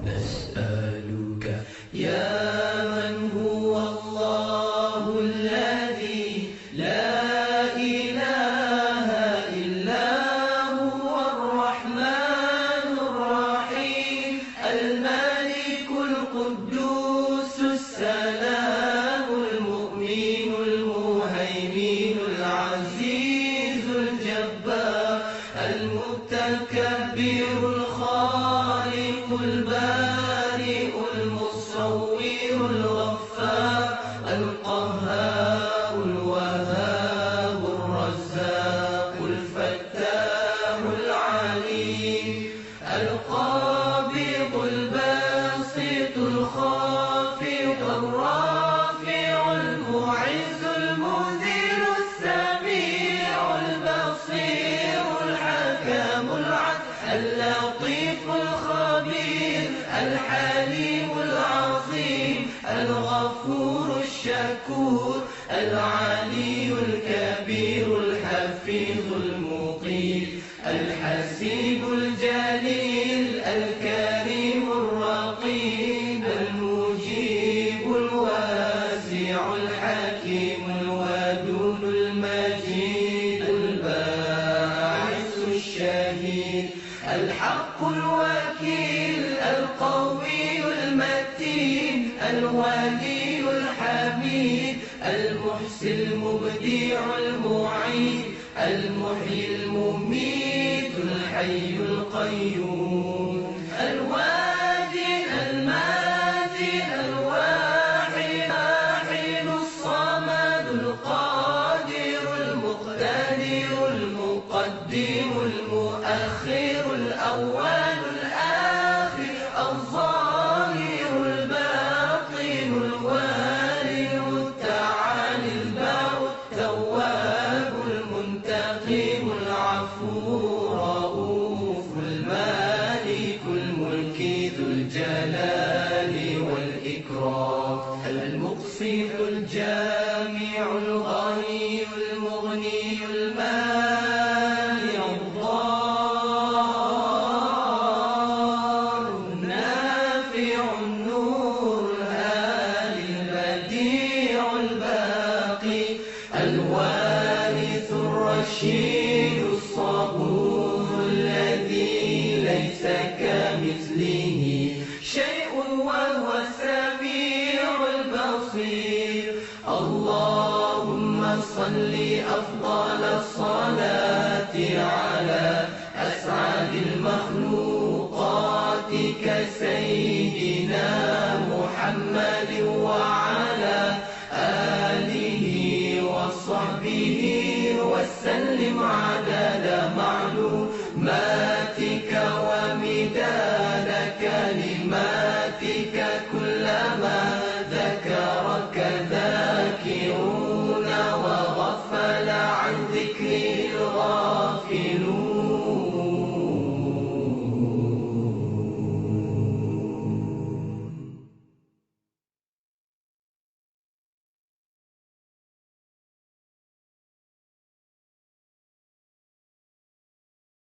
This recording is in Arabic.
نسألك يا من هو الله الذي لا إله إلا هو الرحمن الرحيم الملك القدوس السلام المؤمن المهيمن العزيز الجبار المتكبر الخالق البارئ المصور الغفار القهار الوهاب الرزاق الفتاح العليم القابض الباسط الخافض الرافع المعز المذل السميع البصير الحكم العدل اللطيف الخبير الحليم العظيم الغفور الشكور العلي الكبير الحفيظ المقيم الحسيب الجليل الكريم الرقيب المجيب الواسع الحكيم الودود المجيد الباعث الشهيد الحق الوكيل القوي المتين الولي الحميد المحسن المبدع المعيد المحيي المميت الحي القيوم الوادي المادي الواحد الصمد القادر المقتدر المقدم المؤخر الأول الآخر الظاهر الباطن الوالي التعالي البر التواب المنتقم العفو الرؤوف المالك الملك ذو الجلال والإكرام المقسط الجامع الغني المغني المانع الضار النافع النور الهادي البديع الباقي الوارث الرشيد الصبور الذي ليس كمثله شيء وهو السميع البصير اللهم صل أفضل الصلاة على أسعد المخلوقات كسيدنا محمد وعلى آله وصحبه وسلم عدد